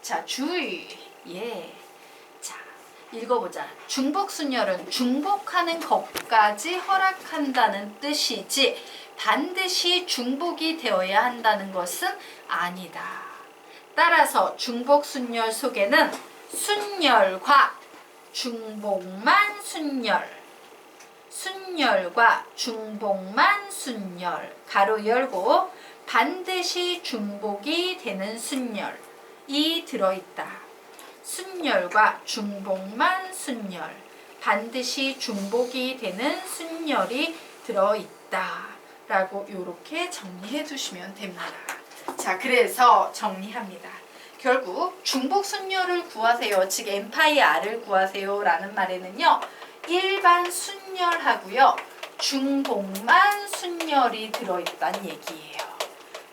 자, 주의. 예. 자, 읽어보자. 중복순열은 중복하는 것까지 허락한다는 뜻이지 반드시 중복이 되어야 한다는 것은 아니다. 따라서 중복순열 속에는 순열과 중복만 순열, 순열과 중복만 순열, 가로 열고 반드시 중복이 되는 순열이 들어있다. 순열과 중복만 순열, 반드시 중복이 되는 순열이 들어있다. 라고 이렇게 정리해 두시면 됩니다. 자, 그래서 정리합니다. 결국 중복 순열을 구하세요. 즉 M파이R을 구하세요 라는 말에는요. 일반 순열하고요. 중복만 순열이 들어있다는 얘기예요.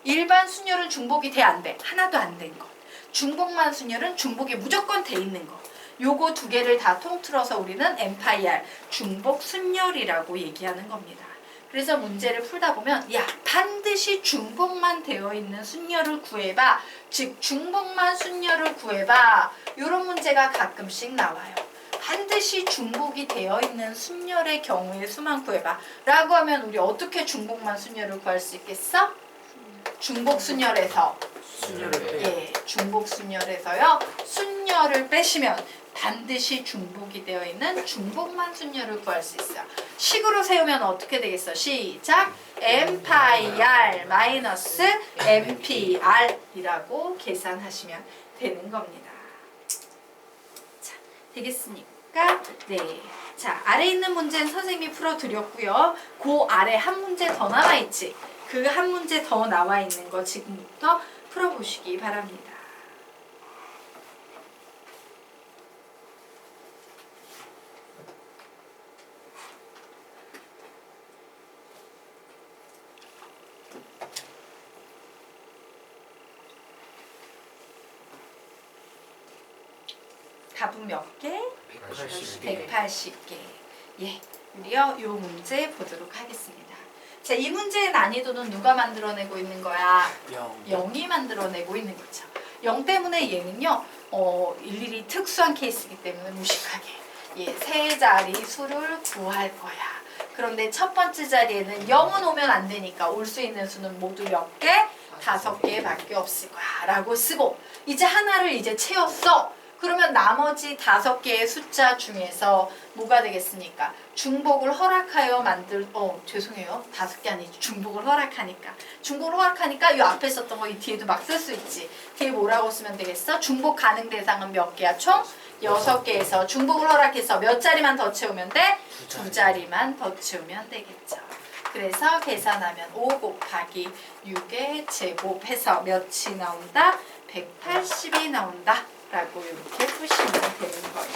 일반 순열은 중복이 돼 안 돼? 하나도 안 된 거. 중복만 순열은 중복이 무조건 돼 있는 거. 요거 두 개를 다 통틀어서 우리는 M파이R 중복 순열이라고 얘기하는 겁니다. 그래서 문제를 풀다 보면 야 반드시 중복만 되어 있는 순열을 구해봐. 즉 중복만 순열을 구해봐. 이런 문제가 가끔씩 나와요. 반드시 중복이 되어 있는 순열의 경우의 수만 구해봐. 라고 하면 우리 어떻게 중복만 순열을 구할 수 있겠어? 중복 순열에서 예, 중복 순열에서요. 순열을 빼시면 반드시 중복이 되어 있는 중복만 순열을 구할 수 있어요. 식으로 세우면 어떻게 되겠어? 시작! M파이R 마이너스 MPR이라고 계산하시면 되는 겁니다. 자, 되겠습니까? 네. 자, 아래 있는 문제는 선생님이 풀어드렸고요. 그 아래 한 문제 더 남아있지? 그 한 문제 더 나와 있는 거 지금부터 풀어보시기 바랍니다. 답은 몇 개? 180개. 예, 우리요 요 문제 보도록 하겠습니다. 자, 이 문제의 난이도는 누가 만들어내고 있는 거야? 0이 만들어내고 있는 거죠. 0 때문에 얘는요 일일이 특수한 케이스이기 때문에 무식하게 예, 세 자리 수를 구할 거야. 그런데 첫 번째 자리에는 0은 오면 안 되니까 올 수 있는 수는 모두 몇 개? 5개밖에 없을 거야 라고 쓰고 이제 하나를 이제 채웠어. 그러면 나머지 5개의 숫자 중에서 뭐가 되겠습니까? 중복을 허락하여 죄송해요. 5개 아니지. 중복을 허락하니까. 중복을 허락하니까 이 앞에 썼던 거 이 뒤에도 막 쓸 수 있지. 뒤에 뭐라고 쓰면 되겠어? 중복 가능 대상은 몇 개야? 총 6개에서 중복을 허락해서 몇 자리만 더 채우면 돼? 2자리만 더 채우면 되겠죠. 그래서 계산하면 5 곱하기 6의 제곱해서 몇이 나온다? 180이 나온다. 라고 이렇게 푸시면 되는 거예요.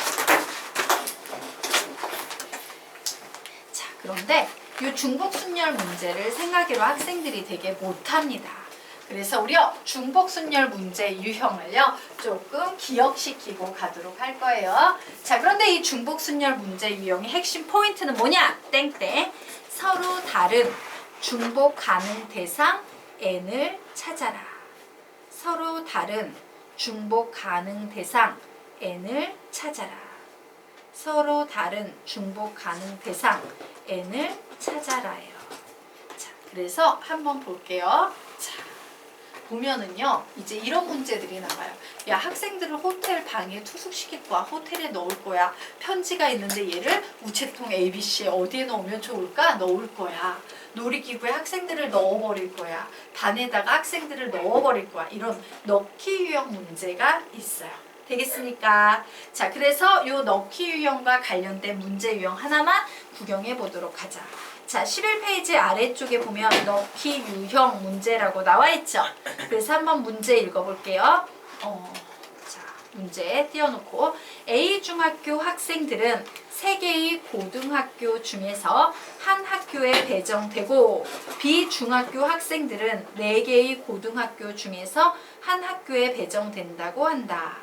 자, 그런데 이 중복순열 문제를 생각으로 학생들이 되게 못합니다. 그래서 우리요 중복순열 문제 유형을요 조금 기억시키고 가도록 할 거예요. 자, 그런데 이 중복순열 문제 유형의 핵심 포인트는 뭐냐? 땡땡. 서로 다른 중복 가능 대상 n을 찾아라. 서로 다른 중복 가능 대상 n을 찾아라. 서로 다른 중복 가능 대상 n을 찾아라예요. 자, 그래서 한번 볼게요. 자, 보면은요 이제 이런 문제들이 나와요. 야, 학생들을 호텔 방에 투숙시킬 거야. 호텔에 넣을 거야. 편지가 있는데 얘를 우체통 ABC에 어디에 넣으면 좋을까? 넣을 거야. 놀이기구에 학생들을 넣어버릴 거야. 반에다가 학생들을 넣어버릴 거야. 이런 넣기 유형 문제가 있어요. 되겠습니까? 자, 그래서 요 넣기 유형과 관련된 문제 유형 하나만 구경해 보도록 하자. 자, 11페이지 아래쪽에 보면 넣기 유형 문제라고 나와 있죠. 그래서 한번 문제 읽어볼게요. 자, 문제 띄워놓고 A 중학교 학생들은 3개의 고등학교 중에서 한 학교에 배정되고 B 중학교 학생들은 4개의 고등학교 중에서 한 학교에 배정된다고 한다.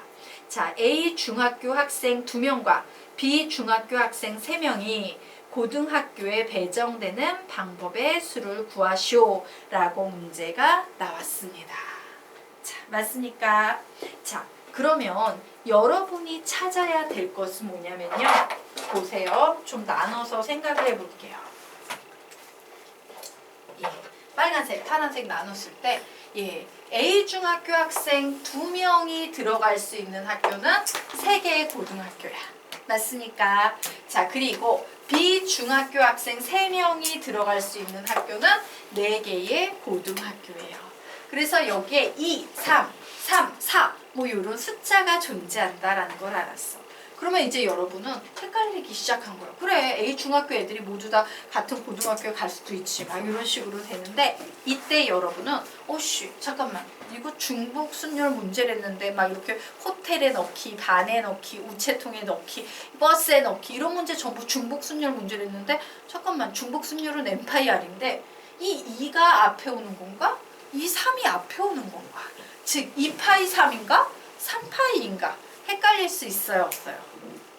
자, A 중학교 학생 2명과 B 중학교 학생 3명이 고등학교에 배정되는 방법의 수를 구하시오 라고 문제가 나왔습니다. 자, 맞습니까? 자, 그러면 여러분이 찾아야 될 것은 뭐냐면요. 보세요. 좀 나눠서 생각을 해볼게요. 예, 빨간색, 파란색 나눴을 때 예, A중학교 학생 2명이 들어갈 수 있는 학교는 3개의 고등학교야. 맞습니까? 자, 그리고 B중학교 학생 3명이 들어갈 수 있는 학교는 4개의 고등학교예요. 그래서 여기에 2, 3, 4 뭐 이런 숫자가 존재한다라는 걸 알았어. 그러면 이제 여러분은 헷갈리기 시작한 거예요. 그래, A중학교 애들이 모두 다 같은 고등학교에 갈 수도 있지. 막 이런 식으로 되는데 이때 여러분은 잠깐만. 이거 중복 순열 문제랬는데 막 이렇게 호텔에 넣기, 반에 넣기, 우체통에 넣기, 버스에 넣기 이런 문제 전부 중복 순열 문제랬는데 잠깐만. 중복 순열은 N파이R인데 이 2가 앞에 오는 건가? 이 3이 앞에 오는 건가? 즉 2파이 3인가? 3파이인가? 헷갈릴 수 있어요, 없어요?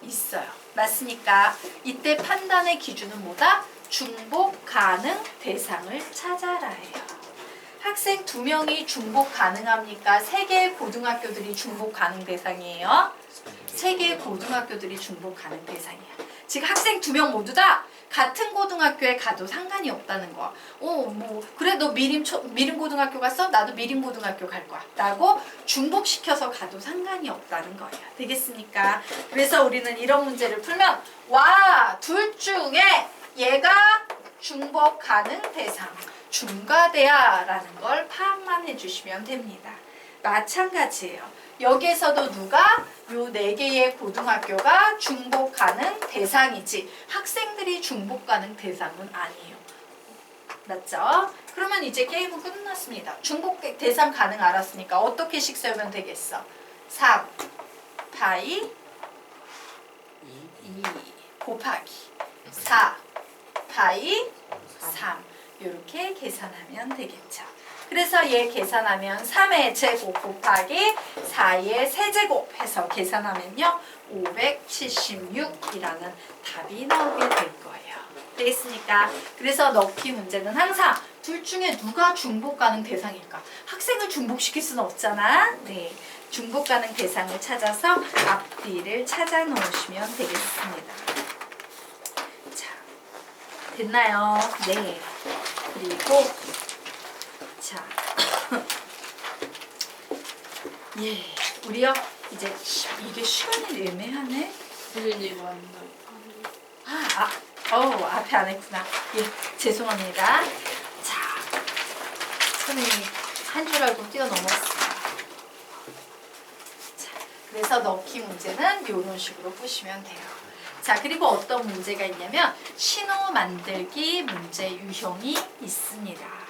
있어요. 맞습니까? 이때 판단의 기준은 뭐다? 중복 가능 대상을 찾아라예요. 학생 2명이 중복 가능합니까? 3개의 고등학교들이 중복 가능 대상이에요. 3개의 고등학교들이 중복 가능 대상이야. 즉 학생 2명 모두 다 같은 고등학교에 가도 상관이 없다는 거야. 그래 너 미림 고등학교 갔어? 나도 미림 고등학교 갈 거야. 라고 중복시켜서 가도 상관이 없다는 거예요. 되겠습니까? 그래서 우리는 이런 문제를 풀면 둘 중에 얘가 중복 가능 대상, 중과대야 라는 걸 파악만 해주시면 됩니다. 마찬가지예요. 여기에서도 누가? 요 4개의 고등학교가 중복 가능 대상이지 학생들이 중복 가능 대상은 아니에요. 맞죠? 그러면 이제 게임은 끝났습니다. 중복 대상 가능 알았으니까 어떻게씩 세우면 되겠어? 3 파이 2 곱하기 4 파이 3 이렇게 계산하면 되겠죠. 그래서 얘 계산하면 3의 제곱 곱하기 4의 세제곱 해서 계산하면요 576이라는 답이 나오게 될 거예요. 되겠습니까? 그래서 넣기 문제는 항상 둘 중에 누가 중복 가능 대상일까? 학생을 중복시킬 수는 없잖아. 네, 중복 가능 대상을 찾아서 앞뒤를 찾아 놓으시면 되겠습니다. 자, 됐나요? 네. 그리고 자, 예, 우리요 이제 이게 시간이 애매하네. 앞에 안 했구나. 예, 죄송합니다. 자, 선생님이 한 줄 알고 뛰어넘었어요. 자, 그래서 넣기 문제는 이런 식으로 푸시면 돼요. 자, 그리고 어떤 문제가 있냐면 신호 만들기 문제 유형이 있습니다.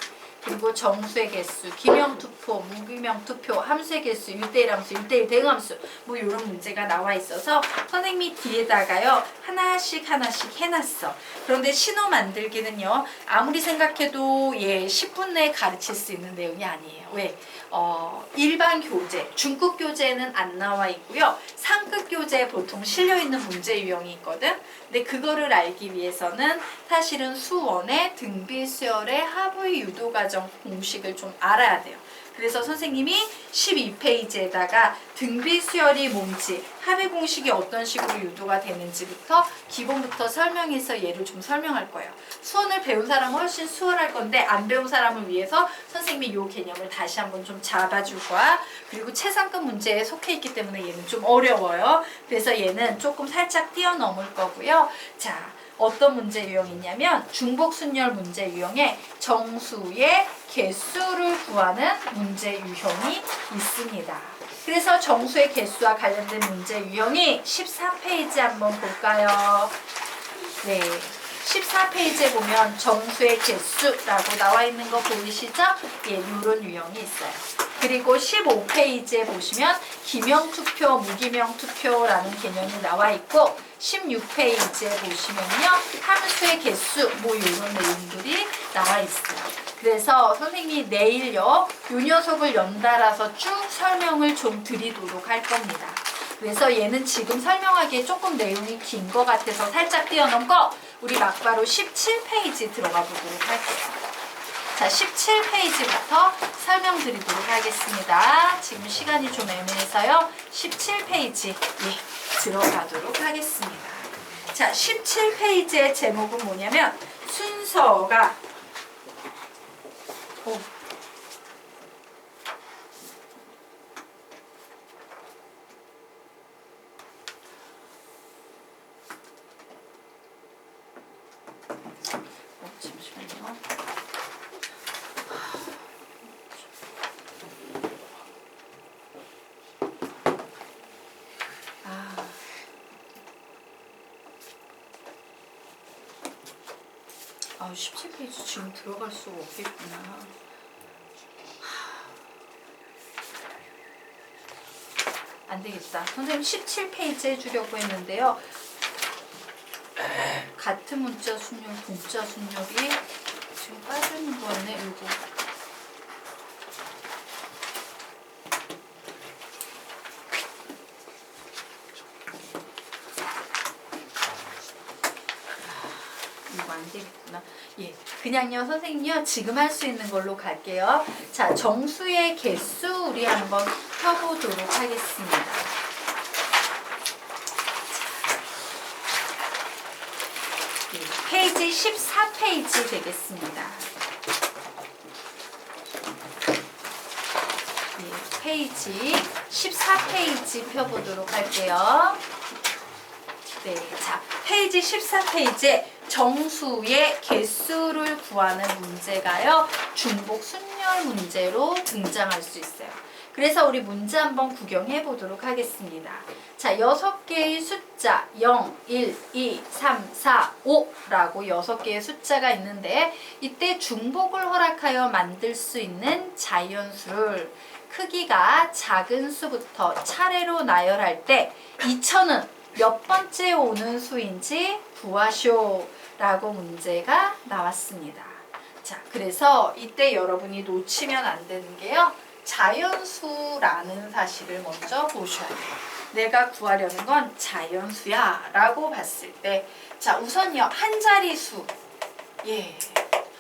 그리고 정수의 개수, 기명투표, 무기명투표, 함수의 개수, 1:1 함수, 1:1 대응함수 뭐 이런 문제가 나와 있어서 선생님이 뒤에다가요 하나씩 해놨어. 그런데 신호 만들기는요 아무리 생각해도 10분 내에 가르칠 수 있는 내용이 아니에요. 왜? 일반 교재, 중급 교재는 안 나와 있고요. 상급 교재에 보통 실려있는 문제 유형이 있거든. 근데 그거를 알기 위해서는 사실은 수원의 등비수열의 하부의 유도과정 공식을 좀 알아야 돼요. 그래서 선생님이 12페이지에다가 등비수열이 뭔지, 합의 공식이 어떤 식으로 유도가 되는지부터 기본부터 설명해서 얘를 좀 설명할 거예요. 수원을 배운 사람은 훨씬 수월할 건데 안 배운 사람을 위해서 선생님이 이 개념을 다시 한번 좀 잡아줄 거야. 그리고 최상급 문제에 속해 있기 때문에 얘는 좀 어려워요. 그래서 얘는 조금 살짝 뛰어넘을 거고요. 자, 어떤 문제 유형이냐면 중복순열 문제 유형에 정수의 개수를 구하는 문제 유형이 있습니다. 그래서 정수의 개수와 관련된 문제 유형이 14페이지 한번 볼까요? 네, 14페이지에 보면 정수의 개수라고 나와 있는 거 보이시죠? 예, 이런 유형이 있어요. 그리고 15페이지에 보시면 기명투표, 무기명투표라는 개념이 나와 있고 16페이지에 보시면요 함수의 개수 뭐 이런 내용들이 나와 있어요. 그래서 선생님이 내일요 요 녀석을 연달아서 쭉 설명을 좀 드리도록 할 겁니다. 그래서 얘는 지금 설명하기에 조금 내용이 긴 것 같아서 살짝 뛰어넘고 우리 막바로 17페이지 들어가 보도록 할게요. 자, 17페이지부터 설명드리도록 하겠습니다. 지금 시간이 좀 애매해서요. 17페이지 들어가도록 하겠습니다. 자, 17페이지의 제목은 뭐냐면 순서가 잠시만요. 아, 17페이지 지금 들어갈 수가 없겠구나. 안 되겠다. 선생님 17페이지 해주려고 했는데요. 같은 문자 순열, 동자 순열이 지금 빠지는 거 같네. 요거. 이거 안 되겠구나. 예, 그냥요 선생님요 지금 할 수 있는 걸로 갈게요. 자, 정수의 개수 우리 한번 펴보도록 하겠습니다. 페이지 14페이지 되겠습니다. 네, 페이지 14페이지 펴보도록 할게요. 네, 자, 페이지 14페이지에 정수의 개수를 구하는 문제가요. 중복 순열 문제로 등장할 수 있어요. 그래서 우리 문제 한번 구경해 보도록 하겠습니다. 자, 6개의 숫자 0, 1, 2, 3, 4, 5라고 6개의 숫자가 있는데 이때 중복을 허락하여 만들 수 있는 자연수를 크기가 작은 수부터 차례로 나열할 때 2000은 몇 번째 오는 수인지 구하쇼 라고 문제가 나왔습니다. 자, 그래서 이때 여러분이 놓치면 안 되는 게요. 자연수라는 사실을 먼저 보셔야 돼요. 내가 구하려는 건 자연수야 라고 봤을 때, 자, 우선요, 한 자리수. 예.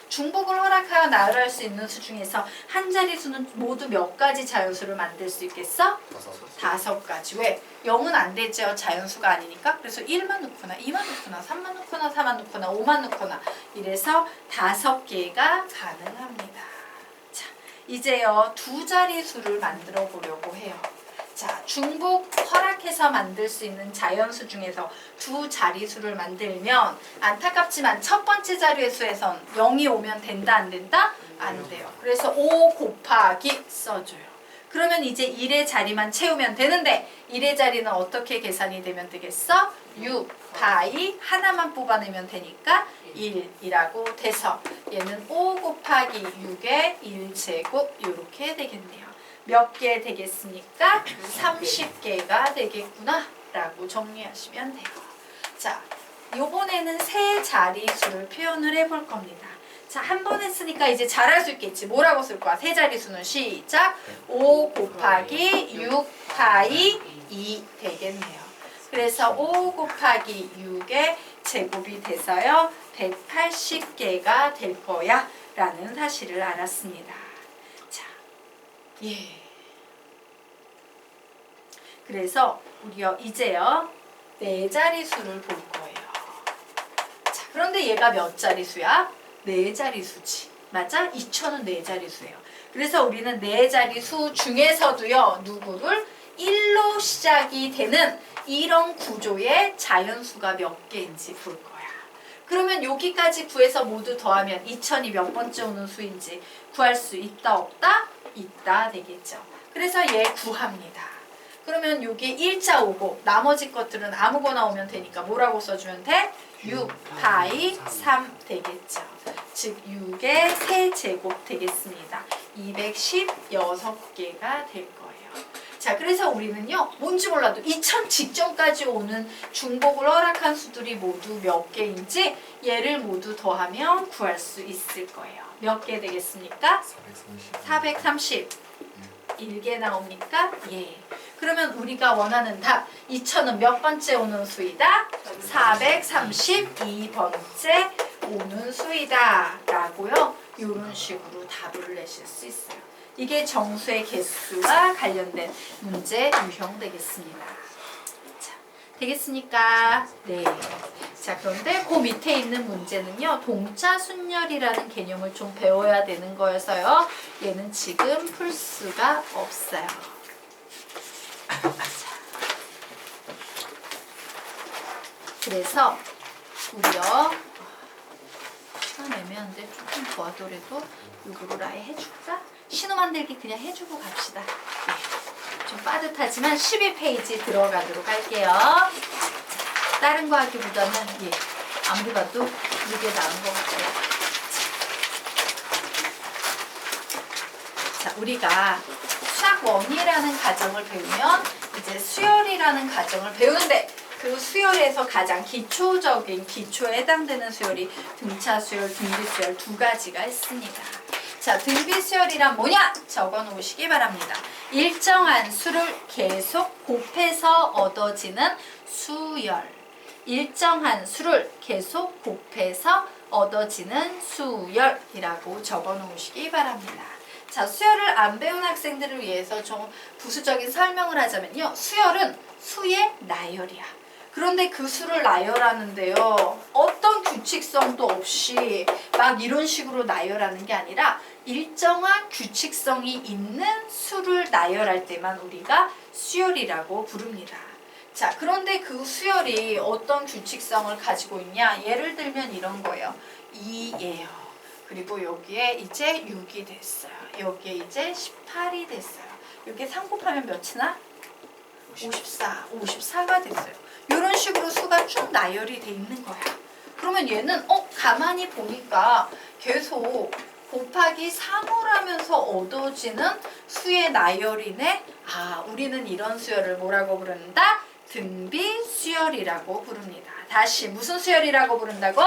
중복을 허락하여 나열할 수 있는 수 중에서 한 자리수는 모두 몇 가지 자연수를 만들 수 있겠어? 5가지. 왜? 0은 안 되죠. 자연수가 아니니까. 그래서 1만 넣거나 2만 넣거나 3만 넣거나 4만 넣거나 5만 넣거나 이래서 5개가 가능합니다. 자, 이제요 2자리수를 만들어 보려고 해요. 자, 중복 허락해서 만들 수 있는 자연수 중에서 2자리수를 만들면 안타깝지만 첫 번째 자리수에선 0이 오면 된다 안 된다? 안 돼요. 그래서 5 곱하기 써줘요. 그러면 이제 1의 자리만 채우면 되는데 1의 자리는 어떻게 계산이 되면 되겠어? 6 파이 하나만 뽑아내면 되니까 1이라고 돼서 얘는 5 곱하기 6의 1제곱 이렇게 되겠네요. 몇 개 되겠습니까? 30개가 되겠구나 라고 정리하시면 돼요. 자, 요번에는 세 자리수를 표현을 해볼 겁니다. 자, 한 번 했으니까 이제 잘할 수 있겠지. 뭐라고 쓸 거야? 세 자리수는 시작! 5 곱하기 6 파이 2 되겠네요. 그래서 5 곱하기 6의 제곱이 돼서요 180개가 될 거야 라는 사실을 알았습니다. 자, 예. 그래서 우리요 이제요 네 자리수를 볼 거예요. 자, 그런데 얘가 몇 자리수야? 네 자리수지. 맞아? 2000은 네 자리수예요. 그래서 우리는 네 자리수 중에서도요 누구를 1로 시작이 되는 이런 구조의 자연수가 몇 개인지 볼 거야. 그러면 여기까지 구해서 모두 더하면 2000이 몇 번째 오는 수인지 구할 수 있다 없다? 있다 되겠죠. 그래서 얘 구합니다. 그러면 여기 1자 오고 나머지 것들은 아무거나 오면 되니까 뭐라고 써주면 돼? 6 파이 3 되겠죠. 즉 6의 세제곱 되겠습니다. 216개가 될 거예요. 자, 그래서 우리는요 뭔지 몰라도 2000 직전까지 오는 중복을 허락한 수들이 모두 몇 개인지 얘를 모두 더하면 구할 수 있을 거예요. 몇 개 되겠습니까? 430. 1개 나옵니까? 예. 그러면 우리가 원하는 답 2000은 몇 번째 오는 수이다? 432번째 오는 수이다 라고요. 이런 식으로 답을 내실 수 있어요. 이게 정수의 개수와 관련된 문제 유형 되겠습니다. 자, 되겠습니까? 네. 자, 그런데 그 밑에 있는 문제는요. 동자 순열이라는 개념을 좀 배워야 되는 거여서요. 얘는 지금 풀 수가 없어요. 자, 그래서 우리요. 시간 애매한데 조금 더 하더라도 이거를 아예 해줄까? 신호 만들기 그냥 해주고 갑시다. 네. 좀 빠듯하지만 12페이지 들어가도록 할게요. 다른 거 하기보다는 아무리 봐도 이게 나은 것 같아요. 자, 우리가 수학 1이라는 가정을 배우면 이제 수열이라는 가정을 배우는데 그 수열에서 가장 기초적인 기초에 해당되는 수열이 등차 수열, 등비 수열 두 가지가 있습니다. 자, 등비 수열이란 뭐냐? 적어 놓으시기 바랍니다. 일정한 수를 계속 곱해서 얻어지는 수열. 일정한 수를 계속 곱해서 얻어지는 수열이라고 적어 놓으시기 바랍니다. 자, 수열을 안 배운 학생들을 위해서 좀 부수적인 설명을 하자면요. 수열은 수의 나열이야. 그런데 그 수를 나열하는데요. 어떤 규칙성도 없이 막 이런 식으로 나열하는 게 아니라 일정한 규칙성이 있는 수를 나열할 때만 우리가 수열이라고 부릅니다. 자, 그런데 그 수열이 어떤 규칙성을 가지고 있냐? 예를 들면 이런 거예요. 2예요. 그리고 여기에 이제 6이 됐어요. 여기에 이제 18이 됐어요. 여기에 3 곱하면 몇이나? 54가 됐어요. 이런 식으로 수가 쭉 나열이 돼 있는 거야. 그러면 얘는 가만히 보니까 계속 곱하기 3을 하면서 얻어지는 수의 나열이네. 아, 우리는 이런 수열을 뭐라고 부른다? 등비 수열이라고 부릅니다. 다시 무슨 수열이라고 부른다고?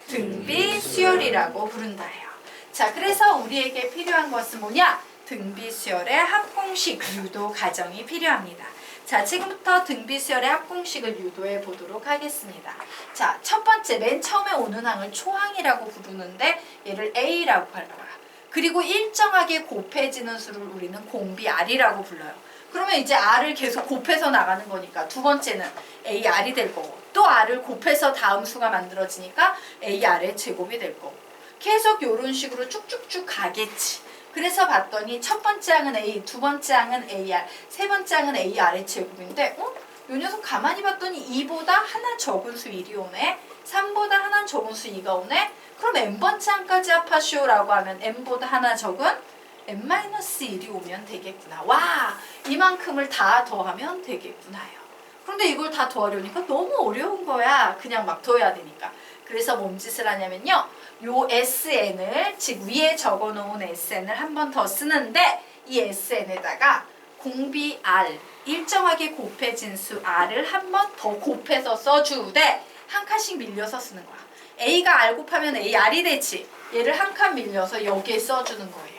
등비 수열이라고 부른다요. 자, 그래서 우리에게 필요한 것은 뭐냐? 등비 수열의 합공식 유도 과정이 필요합니다. 자, 지금부터 등비 수열의 합공식을 유도해 보도록 하겠습니다. 자, 첫 번째 맨 처음에 오는 항을 초항이라고 부르는데 얘를 A라고 할 거야. 그리고 일정하게 곱해지는 수를 우리는 공비 R이라고 불러요. 그러면 이제 R을 계속 곱해서 나가는 거니까 두 번째는 AR이 될 거고 또 R을 곱해서 다음 수가 만들어지니까 AR의 제곱이 될 거고 계속 이런 식으로 쭉쭉쭉 가겠지. 그래서 봤더니 첫 번째 항은 A, 두 번째 항은 AR, 세 번째 항은 AR의 제곱인데 이 녀석 가만히 봤더니 2보다 하나 적은 수 1이 오네. 3보다 하나 적은 수 2가 오네. 그럼 n번째 항까지 합하시오라고 하면 n보다 하나 적은 n-1이 오면 되겠구나. 와, 이만큼을 다 더하면 되겠구나요. 그런데 이걸 다 더하려니까 너무 어려운 거야. 그냥 막 더해야 되니까. 그래서 뭔 짓을 하냐면요. 요 SN을, 즉 위에 적어놓은 SN을 한 번 더 쓰는데 이 SN에다가 공비 R, 일정하게 곱해진 수 R을 한 번 더 곱해서 써주되 한 칸씩 밀려서 쓰는 거야. A가 R 곱하면 AR이 되지. 얘를 한 칸 밀려서 여기에 써주는 거예요.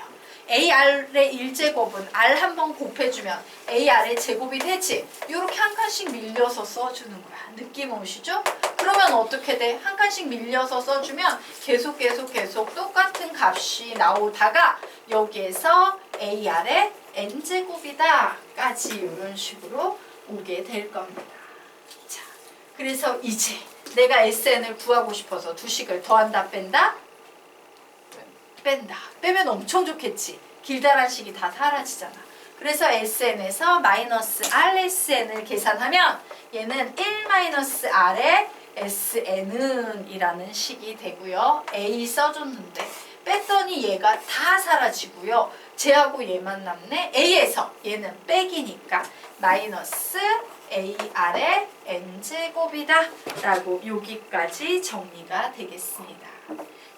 AR의 1제곱은 R 한 번 곱해주면 AR의 제곱이 되지. 이렇게 한 칸씩 밀려서 써주는 거야. 느낌 오시죠? 그러면 어떻게 돼? 한 칸씩 밀려서 써주면 계속 똑같은 값이 나오다가 여기에서 AR의 n제곱이다 까지 이런 식으로 오게 될 겁니다. 자, 그래서 이제 내가 SN을 구하고 싶어서 두 식을 더한다 뺀다? 뺀다. 빼면 엄청 좋겠지. 길다란 식이 다 사라지잖아. 그래서 SN에서 마이너스 RSN을 계산하면 얘는 1-R의 SN은 이라는 식이 되고요. A 써줬는데 뺐더니 얘가 다 사라지고요. 쟤하고 얘만 남네. A에서 얘는 빼기니까 마이너스 AR의 n제곱이다 라고 여기까지 정리가 되겠습니다.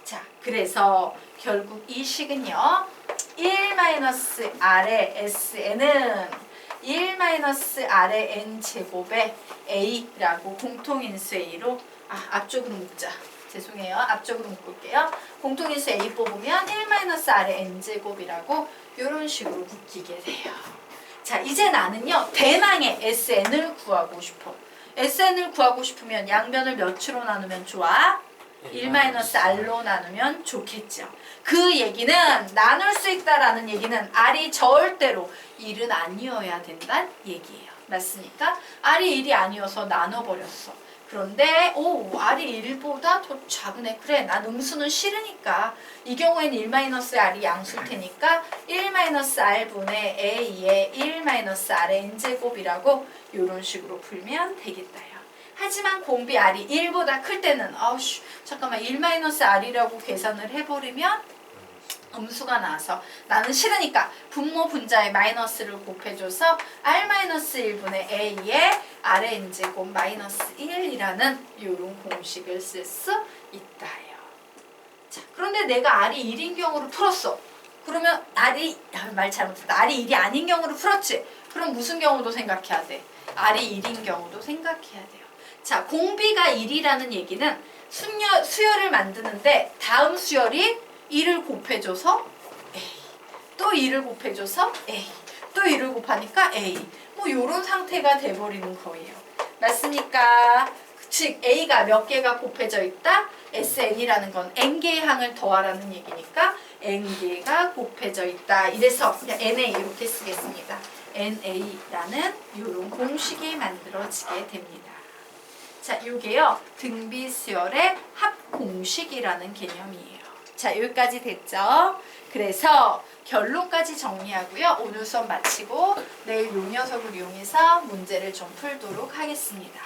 자, 그래서 결국 이 식은요. 1-R의 SN은 1-R의 n제곱에 A라고 공통인수 A로 앞쪽으로 묶자. 죄송해요. 앞쪽으로 묶을게요. 공통인수 A 뽑으면 1-R의 n제곱이라고 이런 식으로 묶이게 돼요. 자, 이제 나는요. 대망의 SN을 구하고 싶어. SN을 구하고 싶으면 양변을 몇으로 나누면 좋아? 1-r로 나누면 좋겠죠. 그 얘기는 나눌 수 있다라는 얘기는 r이 절대로 1은 아니어야 된다는 얘기예요. 맞습니까? r이 1이 아니어서 나눠버렸어. 그런데 r이 1보다 더 작으네. 그래, 난 음수는 싫으니까. 이 경우에는 1-r이 양수일 테니까 1-r분의 a의 1-r의 n제곱이라고 이런 식으로 풀면 되겠다요. 하지만 공비 r이 1보다 클 때는 잠깐만 1-r이라고 계산을 해버리면 음수가 나와서 나는 싫으니까 분모 분자에 마이너스를 곱해줘서 r-1분의 a의 r의 n제곱 마이너스 1이라는 이런 공식을 쓸 수 있다요. 자, 그런데 내가 r이 1인 경우로 풀었어. 그러면 말 잘못했다. r이 1이 아닌 경우로 풀었지. 그럼 무슨 경우도 생각해야 돼? r이 1인 경우도 생각해야 돼요. 자, 공비가 1이라는 얘기는 수열을 만드는데 다음 수열이 2를 곱해줘서 A, 또 2를 곱해줘서 A, 또 2를 곱하니까 A, 뭐 이런 상태가 돼버리는 거예요. 맞습니까? 즉 A가 몇 개가 곱해져 있다? SN이라는 건 N개의 항을 더하라는 얘기니까 N개가 곱해져 있다. 이래서 그냥 NA 이렇게 쓰겠습니다. NA라는 이런 공식이 만들어지게 됩니다. 자, 이게요 등비수열의 합공식이라는 개념이에요. 자, 여기까지 됐죠? 그래서 결론까지 정리하고요. 오늘 수업 마치고 내일 요 녀석을 이용해서 문제를 좀 풀도록 하겠습니다.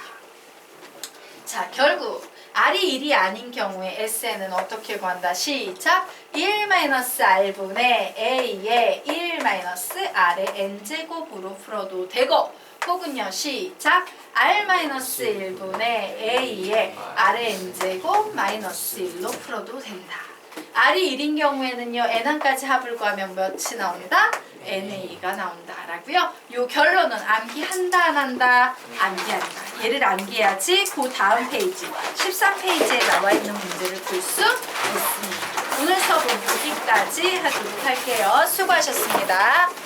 자, 결국 r이 1이 아닌 경우에 SN은 어떻게 구한다? 시작! 1-r분의 a의 1-r의 n제곱으로 풀어도 되고 혹은요, 시작! r-1분의 a의 r의 n제곱 마이너스 1로 풀어도 된다. r이 1인 경우에는요, n항까지 합을 구하면 몇이 나온다? NA가 나온다라고요. 요 결론은 암기한다 안 한다? 암기한다. 얘를 암기해야지 그 다음 페이지 13페이지에 나와 있는 문제를 풀 수 있습니다. 오늘 수업은 여기까지 하도록 할게요. 수고하셨습니다.